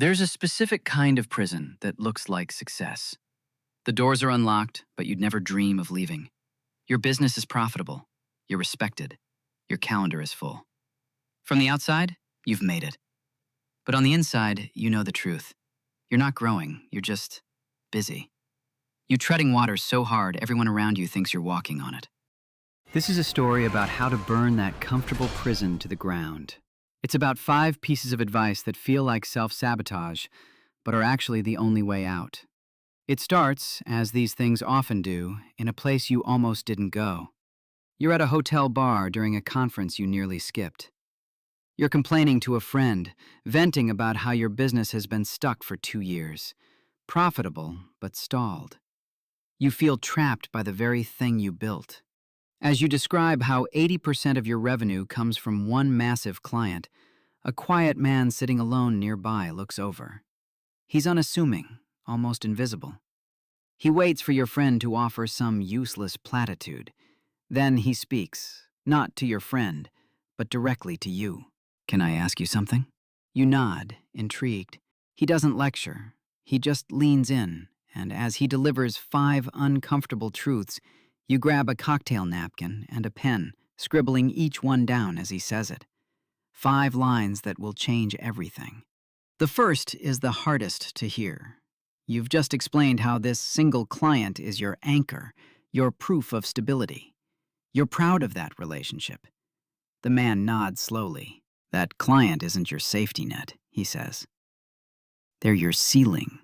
There's a specific kind of prison that looks like success. The doors are unlocked, but you'd never dream of leaving. Your business is profitable. You're respected. Your calendar is full. From the outside, you've made it. But on the inside, you know the truth. You're not growing, you're just busy. You're treading water so hard, everyone around you thinks you're walking on it. This is a story about how to burn that comfortable prison to the ground. It's about 5 pieces of advice that feel like self-sabotage, but are actually the only way out. It starts, as these things often do, in a place you almost didn't go. You're at a hotel bar during a conference you nearly skipped. You're complaining to a friend, venting about how your business has been stuck for 2 years. Profitable, but stalled. You feel trapped by the very thing you built. As you describe how 80% of your revenue comes from one massive client, a quiet man sitting alone nearby looks over. He's unassuming, almost invisible. He waits for your friend to offer some useless platitude. Then he speaks, not to your friend, but directly to you. "Can I ask you something?" You nod, intrigued. He doesn't lecture. He just leans in, and as he delivers 5 uncomfortable truths, you grab a cocktail napkin and a pen, scribbling each one down as he says it. 5 lines that will change everything. The first is the hardest to hear. You've just explained how this single client is your anchor, your proof of stability. You're proud of that relationship. The man nods slowly. "That client isn't your safety net," he says. "They're your ceiling."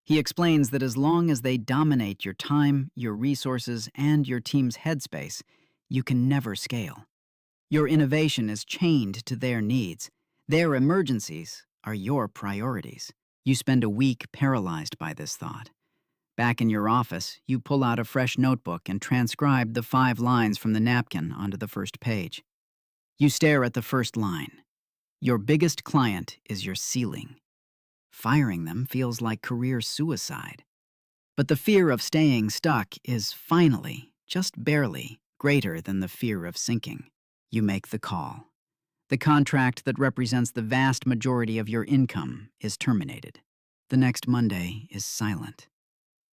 He explains that as long as they dominate your time, your resources, and your team's headspace, you can never scale. Your innovation is chained to their needs. Their emergencies are your priorities. You spend a week paralyzed by this thought. Back in your office, you pull out a fresh notebook and transcribe the 5 lines from the napkin onto the first page. You stare at the first line. Your biggest client is your ceiling. Firing them feels like career suicide. But the fear of staying stuck is finally, just barely, greater than the fear of sinking. You make the call. The contract that represents the vast majority of your income is terminated. The next Monday is silent.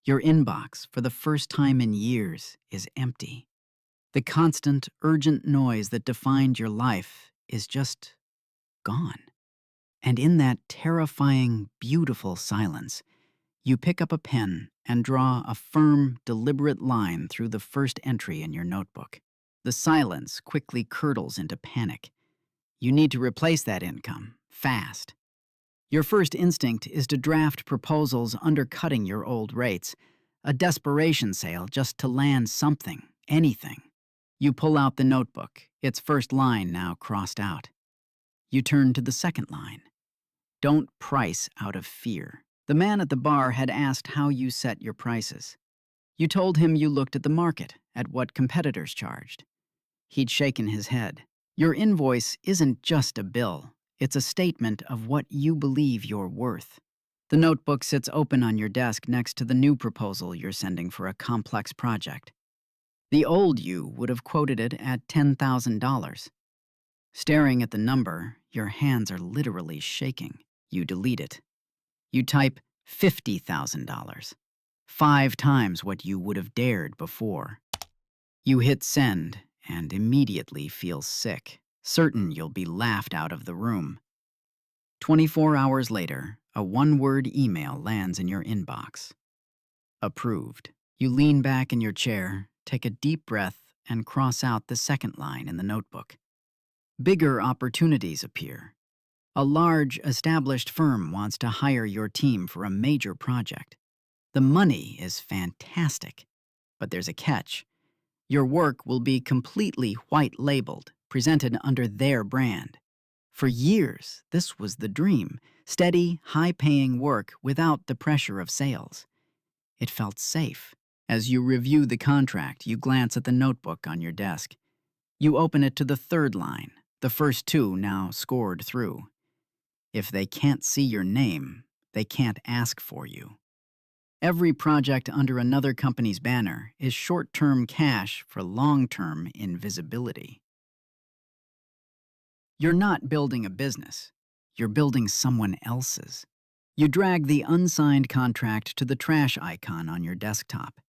Your inbox, for the first time in years, is empty. The constant, urgent noise that defined your life is just gone. And in that terrifying, beautiful silence, you pick up a pen and draw a firm, deliberate line through the first entry in your notebook. The silence quickly curdles into panic. You need to replace that income, fast. Your first instinct is to draft proposals undercutting your old rates, a desperation sale just to land something, anything. You pull out the notebook, its first line now crossed out. You turn to the second line. Don't price out of fear. The man at the bar had asked how you set your prices. You told him you looked at the market, at what competitors charged. He'd shaken his head. Your invoice isn't just a bill. It's a statement of what you believe you're worth. The notebook sits open on your desk next to the new proposal you're sending for a complex project. The old you would have quoted it at $10,000. Staring at the number, your hands are literally shaking. You delete it. You type $50,000, 5 times what you would have dared before. You hit send and immediately feel sick, certain you'll be laughed out of the room. 24 hours later, a 1-word email lands in your inbox. Approved. You lean back in your chair, take a deep breath, and cross out the second line in the notebook. Bigger opportunities appear. A large, established firm wants to hire your team for a major project. The money is fantastic, but there's a catch. Your work will be completely white-labeled, presented under their brand. For years, this was the dream: steady, high-paying work without the pressure of sales. It felt safe. As you review the contract, you glance at the notebook on your desk. You open it to the third line, the first 2 now scored through. If they can't see your name, they can't ask for you. Every project under another company's banner is short-term cash for long-term invisibility. You're not building a business. You're building someone else's. You drag the unsigned contract to the trash icon on your desktop.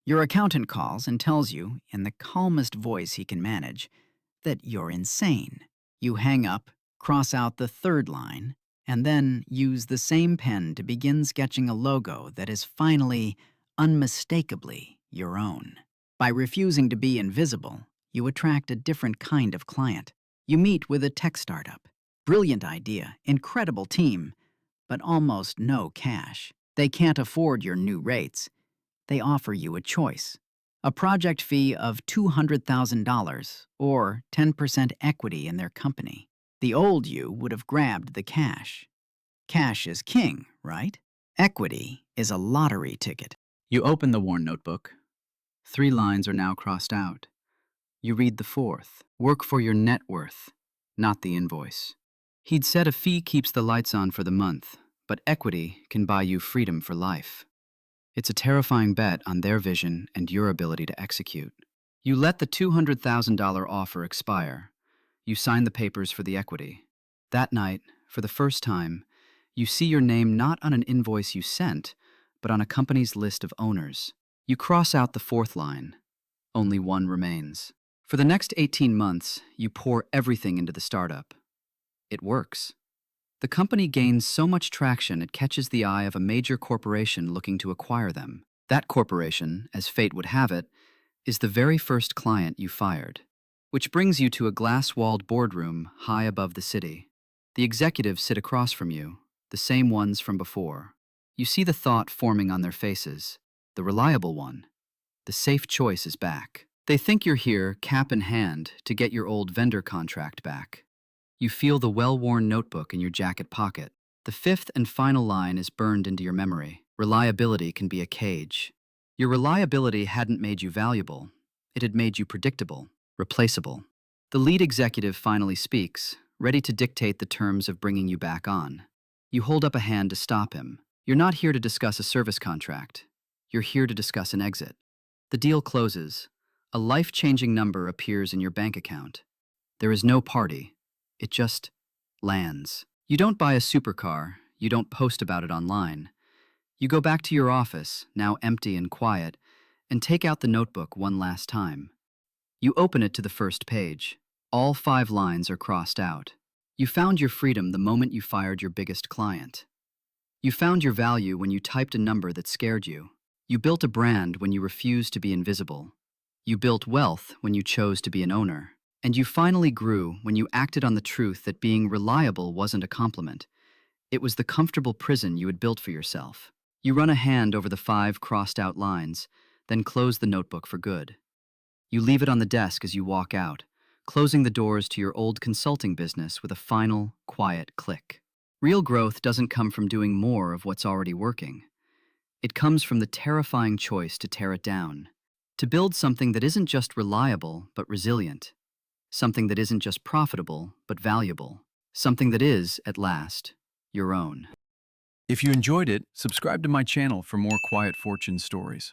Your accountant calls and tells you, in the calmest voice he can manage, that you're insane. You hang up, cross out the third line, and then use the same pen to begin sketching a logo that is finally, unmistakably, your own. By refusing to be invisible, you attract a different kind of client. You meet with a tech startup. Brilliant idea, incredible team, but almost no cash. They can't afford your new rates. They offer you a choice. A project fee of $200,000 or 10% equity in their company. The old you would have grabbed the cash. Cash is king, right? Equity is a lottery ticket. You open the worn notebook. 3 lines are now crossed out. You read the fourth. Work for your net worth, not the invoice. He'd said a fee keeps the lights on for the month, but equity can buy you freedom for life. It's a terrifying bet on their vision and your ability to execute. You let the $200,000 offer expire. You sign the papers for the equity. That night, for the first time, you see your name not on an invoice you sent, but on a company's list of owners. You cross out the fourth line. Only one remains. For the next 18 months, you pour everything into the startup. It works. The company gains so much traction it catches the eye of a major corporation looking to acquire them. That corporation, as fate would have it, is the very first client you fired. Which brings you to a glass-walled boardroom high above the city. The executives sit across from you, the same ones from before. You see the thought forming on their faces. The reliable one. The safe choice is back. They think you're here, cap in hand, to get your old vendor contract back. You feel the well-worn notebook in your jacket pocket. The fifth and final line is burned into your memory. Reliability can be a cage. Your reliability hadn't made you valuable. It had made you predictable, replaceable. The lead executive finally speaks, ready to dictate the terms of bringing you back on. You hold up a hand to stop him. You're not here to discuss a service contract. You're here to discuss an exit. The deal closes. A life-changing number appears in your bank account. There is no party. It just lands. You don't buy a supercar. You don't post about it online. You go back to your office, now empty and quiet, and take out the notebook one last time. You open it to the first page. All 5 lines are crossed out. You found your freedom the moment you fired your biggest client. You found your value when you typed a number that scared you. You built a brand when you refused to be invisible. You built wealth when you chose to be an owner. And you finally grew when you acted on the truth that being reliable wasn't a compliment. It was the comfortable prison you had built for yourself. You run a hand over the 5 crossed-out lines, then close the notebook for good. You leave it on the desk as you walk out, closing the doors to your old consulting business with a final, quiet click. Real growth doesn't come from doing more of what's already working. It comes from the terrifying choice to tear it down, to build something that isn't just reliable but resilient. Something that isn't just profitable, but valuable. Something that is, at last, your own. If you enjoyed it, subscribe to my channel for more quiet fortune stories.